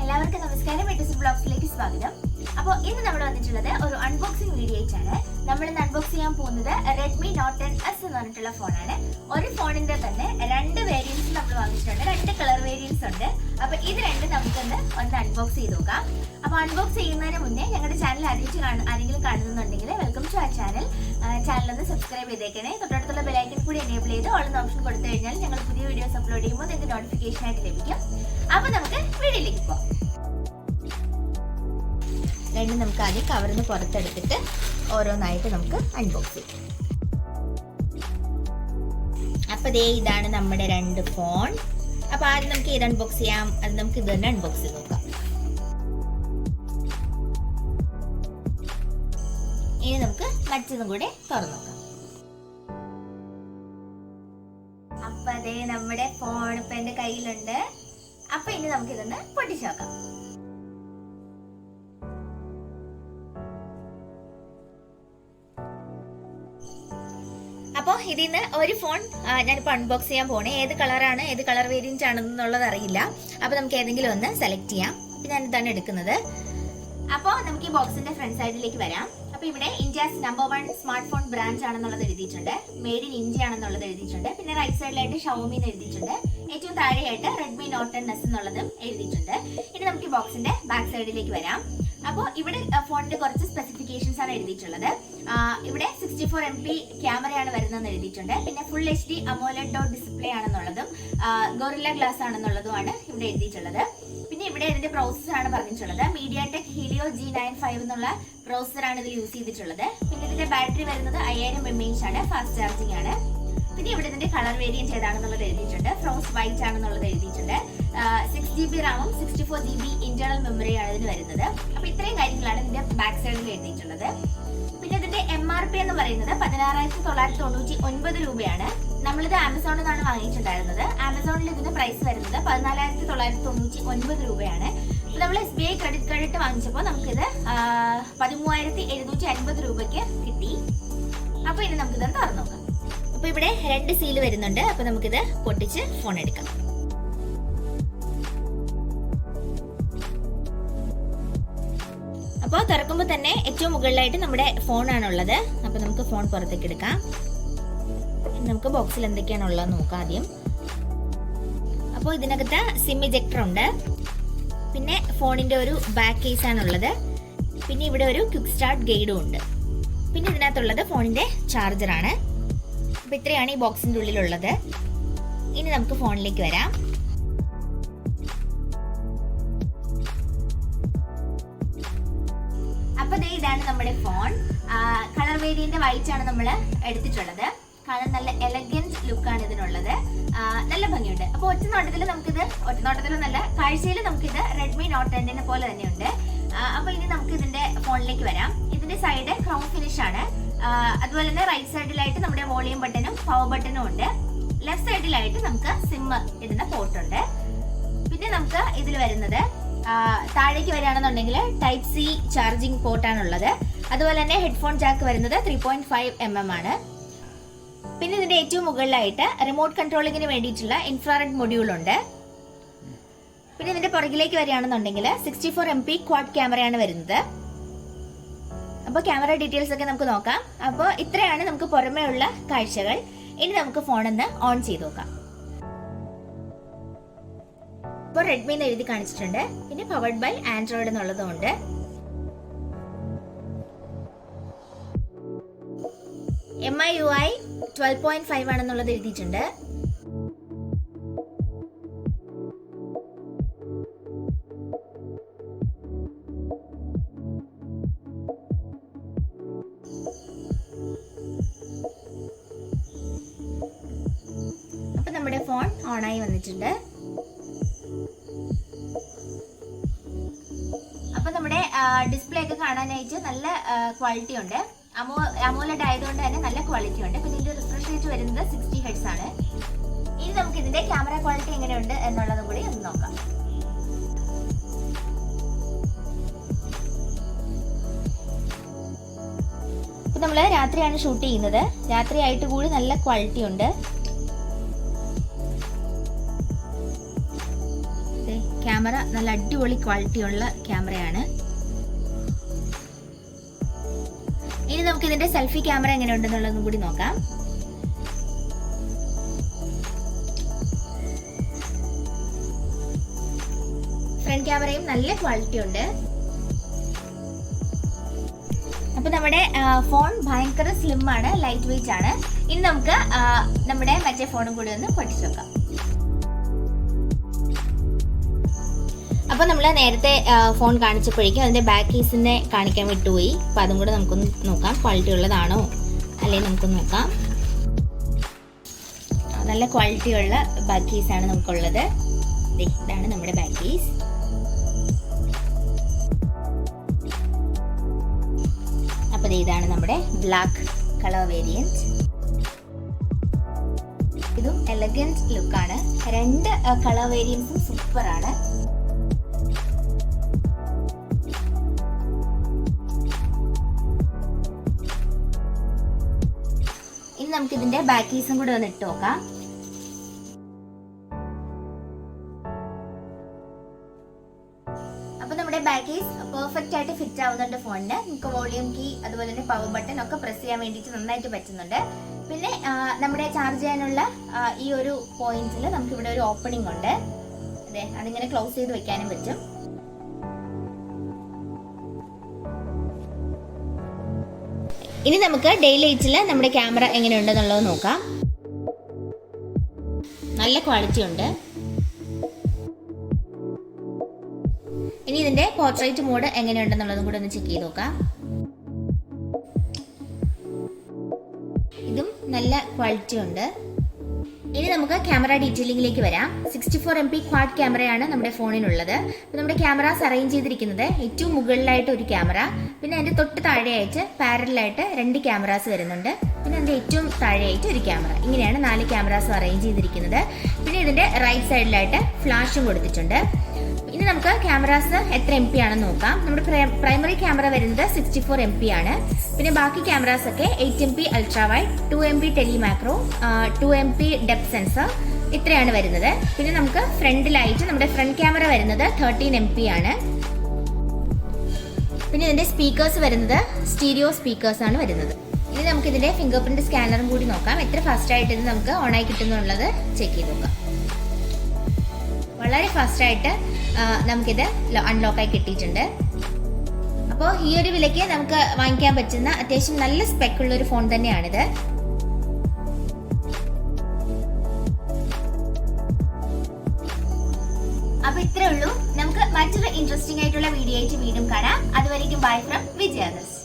എല്ലാവർക്കും നമസ്കാരം. ബ്ലോഗ്സിലേക്ക് സ്വാഗതം. അപ്പോൾ ഇന്ന് നമ്മൾ വന്നിട്ടുള്ളത് ഒരു അൺബോക്സിംഗ് വീഡിയോ ആയിട്ടാണ്. നമ്മൾ ഇന്ന് അൺബോക്സ് ചെയ്യാൻ പോകുന്നത് Redmi Note 10S എന്ന് പറഞ്ഞിട്ടുള്ള ഫോണാണ്. ഒരു ഫോണിന്റെ തന്നെ രണ്ട് വേരിയൻസ് നമ്മൾ വാങ്ങിച്ചിട്ടുണ്ട്, രണ്ട് കളർ വേരിയൻസ് ഉണ്ട്. അപ്പൊ ഇത് രണ്ടും നമുക്കൊന്ന് അൺബോക്സ് ചെയ്ത് നോക്കാം. അപ്പൊ അൺബോക്സ് ചെയ്യുന്നതിന് മുന്നേ ഞങ്ങളുടെ ചാനൽ ആരെങ്കിലും കാണുന്നുണ്ടെങ്കിൽ വെൽക്കം ടു ആ ചാനൽ. ചാനൽ ഒന്ന് സബ്സ്ക്രൈബ് ചെയ്തേക്കണേ. തൊട്ടടുത്തുള്ള ബെലൈക്കൻ കൂടി എനേബിൾ ചെയ്ത് ഓൾ എന്ന ഓപ്ഷൻ കൊടുത്തു കഴിഞ്ഞാൽ ഞങ്ങൾ പുതിയ വീഡിയോസ് അപ്ലോഡ് ചെയ്യുമ്പോൾ നിങ്ങൾക്ക് നോട്ടിഫിക്കേഷൻ ആയിട്ട് ലഭിക്കും. അപ്പൊ നമുക്ക് വീഡിയോയിലേക്ക് പോകാം. രണ്ടും നമുക്ക് ആദ്യം കവറിന്ന് പുറത്തെടുത്തിട്ട് ഓരോന്നായിട്ട് നമുക്ക് അൺബോക്സ് ചെയ്യാം. അപ്പൊ ഇതാണ് നമ്മുടെ രണ്ട് ഫോൺ. അപ്പൊ ആദ്യം നമുക്ക് ഇത് അൺബോക്സ് ചെയ്യാം. അത് നമുക്ക് ഇത് തന്നെ അൺബോക്സ് ചെയ്ത് നോക്കാം. ഇനി നമുക്ക് മറ്റൊന്നും കൂടെ തുറന്നു നോക്കാം. അപ്പൊ നമ്മുടെ ഫോൺ ഇപ്പൊ എന്റെ കയ്യിലുണ്ട്. അപ്പൊ ഇനി നമുക്ക് ഇതൊന്ന് പൊട്ടിച്ചു നോക്കാം. അപ്പോൾ ഇതിന്ന് ഒരു ഫോൺ ഞാനിപ്പോൾ അൺബോക്സ് ചെയ്യാൻ പോണേ. ഏത് കളറാണ്, ഏത് കളർ വേരിയന്റ് ആണെന്നുള്ളത് അറിയില്ല. അപ്പൊ നമുക്ക് ഏതെങ്കിലും ഒന്ന് സെലക്ട് ചെയ്യാം. അപ്പൊ ഞാൻ ഇതാണ് എടുക്കുന്നത്. അപ്പോൾ നമുക്ക് ഈ ബോക്സിന്റെ ഫ്രണ്ട് സൈഡിലേക്ക് വരാം. അപ്പൊ ഇവിടെ India's number 1 smart phone brand ആണെന്നുള്ളത് എഴുതിയിട്ടുണ്ട്. മെയ്ഡ് ഇൻ ഇന്ത്യ ആണെന്നുള്ളത് എഴുതിയിട്ടുണ്ട്. പിന്നെ റൈറ്റ് സൈഡിലായിട്ട് ഷവോമി എന്ന് എഴുതിയിട്ടുണ്ട്. ഏറ്റവും താഴെയായിട്ട് Redmi Note 10S എന്നുള്ളതും എഴുതിയിട്ടുണ്ട്. ഇനി നമുക്ക് ഈ ബോക്സിന്റെ ബാക്ക് സൈഡിലേക്ക് വരാം. അപ്പോൾ ഇവിടെ ഫോണിന്റെ കുറച്ച് സ്പെസിഫിക്കേഷൻസ് ആണ് എഴുതിയിട്ടുള്ളത്. ഇവിടെ 64 MP ക്യാമറയാണ് വരുന്നതെന്ന് എഴുതിയിട്ടുണ്ട്. പിന്നെ ഫുൾ HD AMOLED ഡിസ്പ്ലേ ആണെന്നുള്ളതും ഗോറില്ല ഗ്ലാസ് ആണെന്നുള്ളതുമാണ് ഇവിടെ എഴുതിയിട്ടുള്ളത്. പിന്നെ ഇവിടെ ഇതിന്റെ പ്രോസസർ ആണ് പറഞ്ഞിട്ടുള്ളത്. MediaTek Helio G95 എന്നുള്ള പ്രോസസറാണ് ഇതിൽ യൂസ് ചെയ്തിട്ടുള്ളത്. പിന്നെ ഇതിന്റെ ബാറ്ററി വരുന്നത് 5000 mAh ആണ്, ഫാസ്റ്റ് ചാർജിങ് ആണ്. പിന്നെ ഇവിടെ ഇതിന്റെ കളർ വേരിയന്റ് ഏതാണെന്നുള്ളത് എഴുതിയിട്ടുണ്ട്. ഫ്രോസ്റ്റ് വൈറ്റ് ആണെന്നുള്ളത് എഴുതിയിട്ടുണ്ട്. 6GB റാമും 64GB ഇന്റേണൽ മെമ്മറിയാണ് ഇതിന് വരുന്നത്. അപ്പൊ ഇത്രയും കാര്യങ്ങളാണ് ഇതിന്റെ ബാക്ക് സൈഡിൽ എഴുതിയിട്ടുള്ളത്. പിന്നെ ഇതിന്റെ MRP എന്ന് പറയുന്നത് 16,999 രൂപയാണ്. നമ്മളിത് ആമസോണിൽ നിന്നാണ് വാങ്ങിയിട്ടുണ്ടായിരുന്നത്. ആമസോണിൽ ഇതിന്റെ പ്രൈസ് വരുന്നത് 14,999 രൂപയാണ്. നമ്മൾ SBI ക്രെഡിറ്റ് കാർഡ് ഇട്ട് വാങ്ങിച്ചപ്പോൾ നമുക്കിത് 13,750 രൂപയ്ക്ക് കിട്ടി. അപ്പൊ ഇനി നമുക്കിത് തുറന്നു നോക്കാം. അപ്പൊ ഇവിടെ രണ്ട് സീല് വരുന്നുണ്ട്. അപ്പൊ നമുക്കിത് പൊട്ടിച്ച് ഫോൺ എടുക്കാം. അപ്പോൾ തുറക്കുമ്പോൾ തന്നെ ഏറ്റവും മുകളിലായിട്ട് നമ്മുടെ ഫോണാണുള്ളത്. അപ്പൊ നമുക്ക് ഫോൺ പുറത്തേക്ക് എടുക്കാം. നമുക്ക് ബോക്സിൽ എന്തൊക്കെയാണുള്ളത് നോക്കാം ആദ്യം. അപ്പോൾ ഇതിനകത്ത് സിം ഇജക്ടർ ഉണ്ട്. പിന്നെ ഫോണിന്റെ ഒരു ബാക്ക് കേസ് ആണുള്ളത്. പിന്നെ ഇവിടെ ഒരു ക്വിക്ക് സ്റ്റാർട്ട് ഗൈഡും ഉണ്ട്. പിന്നെ ഇതിനകത്തുള്ളത് ഫോണിന്റെ ചാർജറാണ്. അപ്പൊ ഇത്രയാണ് ഈ ബോക്സിന്റെ ഉള്ളിലുള്ളത്. ഇനി നമുക്ക് ഫോണിലേക്ക് വരാം. അപ്പൊ ഇതാണ് നമ്മുടെ ഫോൺ. കളർ വേരിയന്റ് വൈറ്റ് ആണ് നമ്മൾ എടുത്തിട്ടുള്ളത്. കാണാൻ നല്ല എലഗന്റ് ലുക്കാണ് ഇതിനുള്ളത്. നല്ല ഭംഗിയുണ്ട്. അപ്പൊ ഒറ്റനോട്ടത്തിൽ നല്ല കാഴ്ചയിൽ നമുക്കിത് Redmi Note 10 പോലെ തന്നെയുണ്ട്. അപ്പൊ ഇനി നമുക്ക് ഇതിന്റെ ഫോണിലേക്ക് വരാം. ഇതിന്റെ സൈഡ് ക്രൗൺ ഫിനിഷ് ആണ്. അതുപോലെ തന്നെ റൈറ്റ് സൈഡിലായിട്ട് നമ്മുടെ വോളിയം ബട്ടണും പവർ ബട്ടണും ഉണ്ട്. ലെഫ്റ്റ് സൈഡിലായിട്ട് നമുക്ക് സിം ഇടുന്ന പോർട്ട് ഉണ്ട്. പിന്നെ നമുക്ക് ഇതിൽ വരുന്നത് താഴേക്ക് വരികയാണെന്നുണ്ടെങ്കിൽ ടൈപ്പ് C ചാർജിങ് പോർട്ടാണുള്ളത്. അതുപോലെ തന്നെ ഹെഡ്ഫോൺ ജാക്ക് വരുന്നത് 3.5 mm ആണ്. പിന്നെ ഇതിന്റെ ഏറ്റവും മുകളിലായിട്ട് റിമോട്ട് കൺട്രോളിങ്ങിന് വേണ്ടിയിട്ടുള്ള ഇൻഫ്രാറെഡ് മൊഡ്യൂൾ ഉണ്ട്. പിന്നെ ഇതിന്റെ പുറകിലേക്ക് വരികയാണെന്നുണ്ടെങ്കിൽ 64 MP ക്വാഡ് ക്യാമറയാണ് വരുന്നത്. അപ്പോൾ ക്യാമറ ഡീറ്റെയിൽസ് ഒക്കെ നമുക്ക് നോക്കാം. അപ്പോൾ ഇത്രയാണ് നമുക്ക് പുറമേ ഉള്ള കാഴ്ചകൾ. ഇനി നമുക്ക് ഫോണൊന്ന് ഓൺ ചെയ്ത് നോക്കാം. ഇപ്പോൾ Redmi എന്ന് എഴുതി കാണിച്ചിട്ടുണ്ട്. പിന്നെ പവർഡ് ബൈ ആൻഡ്രോയിഡ് എന്നുള്ളതും ഉണ്ട്. MIUI 12.5 ആണെന്നുള്ളത് എഴുതിയിട്ടുണ്ട്. അപ്പൊ നമ്മുടെ ഫോൺ ഓണായി വന്നിട്ടുണ്ട്. അപ്പൊ നമ്മുടെ ഡിസ്പ്ലേ ഒക്കെ കാണാനായിട്ട് നല്ല ക്വാളിറ്റി ഉണ്ട്. AMOLED ആയതുകൊണ്ട് തന്നെ നല്ല ക്വാളിറ്റി ഉണ്ട്. പിന്നെ ഇതിന്റെ റിഫ്രഷ് റേറ്റ് വരുന്നത് 60 Hz ആണ്. ഇനി നമുക്ക് ഇതിന്റെ ക്യാമറ ക്വാളിറ്റി എങ്ങനെയുണ്ട് എന്നുള്ളതും കൂടി ഒന്ന് നോക്കാം. ഇപ്പൊ നമ്മള് രാത്രിയാണ് ഷൂട്ട് ചെയ്യുന്നത്. രാത്രി ആയിട്ട് കൂടി നല്ല ക്വാളിറ്റി ഉണ്ട്. ക്യാമറ നല്ല അടിപൊളി ക്വാളിറ്റി ഉള്ള ക്യാമറയാണ്. ഇനി നമുക്ക് ഇതിന്റെ സെൽഫി ക്യാമറ എങ്ങനെ ഉണ്ടെന്നുള്ളതും കൂടി നോക്കാം. ഫ്രണ്ട് ക്യാമറയും നല്ല ക്വാളിറ്റി ഉണ്ട്. അപ്പൊ നമ്മുടെ ഫോൺ ഭയങ്കര സ്ലിം ആണ്, ലൈറ്റ് വെയിറ്റ് ആണ്. ഇനി നമുക്ക് നമ്മുടെ മറ്റേ ഫോണും കൂടി ഒന്ന് പഠിച്ചു നോക്കാം. അപ്പൊ നമ്മൾ നേരത്തെ ഫോൺ കാണിച്ചപ്പോഴേക്കും അതിന്റെ ബാക്ക് കേസിനെ കാണിക്കാൻ വിട്ടുപോയി. അപ്പൊ അതും കൂടെ നമുക്കൊന്ന് നോക്കാം, ക്വാളിറ്റി ഉള്ളതാണോ അല്ലെ നമുക്കൊന്ന് നോക്കാം. നല്ല ക്വാളിറ്റി ഉള്ള ബാക്ക് കേസ് ആണ് നമുക്കുള്ളത്. ഇതാണ് നമ്മുടെ ബാക്ക് കേസ്. അപ്പൊ ഇതാണ് നമ്മുടെ ബ്ലാക്ക് കളർ വേരിയന്റ്. ഇതും എലഗന്റ് ലുക്കാണ്. രണ്ട് കളർ വേരിയൻസും സൂപ്പർ ആണ്. ഇനി നമുക്ക് ഇതിന്റെ ബാക്ക് കേസും കൂടെ ഒന്ന് ഇട്ട് നോക്കാം. അപ്പൊ നമ്മുടെ ബാക്ക് കേസ് പെർഫെക്റ്റ് ആയിട്ട് ഫിറ്റ് ആവുന്നുണ്ട് ഫോണിന്. നമുക്ക് വോളിയം കീ അതുപോലെ തന്നെ പവർ ബട്ടൺ ഒക്കെ പ്രസ് ചെയ്യാൻ വേണ്ടിയിട്ട് നന്നായിട്ട് പറ്റുന്നുണ്ട്. പിന്നെ നമ്മുടെ ചാർജ് ചെയ്യാനുള്ള ഈ ഒരു പോയിന്റിൽ നമുക്ക് ഇവിടെ ഒരു ഓപ്പണിംഗ് ഉണ്ട്. അതെ, അതിങ്ങനെ ക്ലോസ് ചെയ്ത് വെക്കാനും പറ്റും. ഇനി നമുക്ക് ഡേ ലൈറ്റിൽ നമ്മുടെ ക്യാമറ എങ്ങനെയുണ്ടെന്നുള്ളത് നോക്കാം. നല്ല ക്വാളിറ്റി ഉണ്ട്. ഇനി ഇതിന്റെ പോർട്രേറ്റ് മോഡ് എങ്ങനെയുണ്ടെന്നുള്ളതും കൂടെ ഒന്ന് ചെക്ക് ചെയ്ത് നോക്കാം. ഇതും നല്ല ക്വാളിറ്റി ഉണ്ട്. ഇനി നമുക്ക് ക്യാമറ ഡീറ്റെയിലിംഗിലേക്ക് വരാം. 64 MP ക്വാഡ് ക്യാമറയാണ് നമ്മുടെ ഫോണിനുള്ളത്. അപ്പോൾ നമ്മുടെ ക്യാമറാസ് അറേഞ്ച് ചെയ്തിരിക്കുന്നത് ഏറ്റവും മുകളിലായിട്ട് ഒരു ക്യാമറ, പിന്നെ അതിന്റെ തൊട്ട് താഴെയായിട്ട് പാരലായിട്ട് 2 ക്യാമറാസ് വരുന്നുണ്ട്, പിന്നെ അതിന്റെ ഏറ്റവും താഴെയായിട്ട് ഒരു ക്യാമറ. ഇങ്ങനെയാണ് 4 ക്യാമറാസും അറേഞ്ച് ചെയ്തിരിക്കുന്നത്. പിന്നെ ഇതിന്റെ റൈറ്റ് സൈഡിലായിട്ട് ഫ്ലാഷും കൊടുത്തിട്ടുണ്ട്. ഇനി നമുക്ക് ക്യാമറാസ് എത്ര MP ആണെന്ന് നോക്കാം. നമ്മുടെ പ്രൈമറി ക്യാമറ വരുന്നത് 64 MP ആണ്. പിന്നെ ബാക്കി ക്യാമറാസ് ഒക്കെ 8 MP ultra wide, 2 MP tele macro, 2 MP depth sensor, ഇത്രയാണ് വരുന്നത്. പിന്നെ നമുക്ക് ഫ്രണ്ടിലായിട്ട് നമ്മുടെ ഫ്രണ്ട് ക്യാമറ വരുന്നത് 13 MP ആണ്. പിന്നെ ഇതിന്റെ സ്പീക്കേഴ്സ് വരുന്നത് സ്റ്റീരിയോ സ്പീക്കേഴ്സ് ആണ് വരുന്നത്. ഇനി നമുക്ക് ഇതിന്റെ ഫിംഗർ പ്രിന്റ് സ്കാനറും കൂടി നോക്കാം. എത്ര ഫാസ്റ്റ് ആയിട്ട് ഇത് നമുക്ക് ഓണായി കിട്ടുന്നുള്ളത് ചെക്ക് ചെയ്ത് നോക്കാം. വളരെ ഫാസ്റ്റ് ആയിട്ട് നമുക്കിത് അൺലോക്കായി കിട്ടിയിട്ടുണ്ട്. അപ്പോൾ ഈ ഒരു വിലയ്ക്ക് നമുക്ക് വാങ്ങിക്കാൻ പറ്റുന്ന അത്യാവശ്യം നല്ല സ്പെക് ഉള്ള ഒരു ഫോൺ തന്നെയാണിത്. അപ്പൊ ഇത്രേ ഉള്ളൂ. നമുക്ക് മറ്റൊരു ഇൻട്രസ്റ്റിംഗ് ആയിട്ടുള്ള വീഡിയോ ആയിട്ട് വീണ്ടും കാണാം. അതുവരേക്കും ബൈ ഫ്രം വിജയാദർശ്.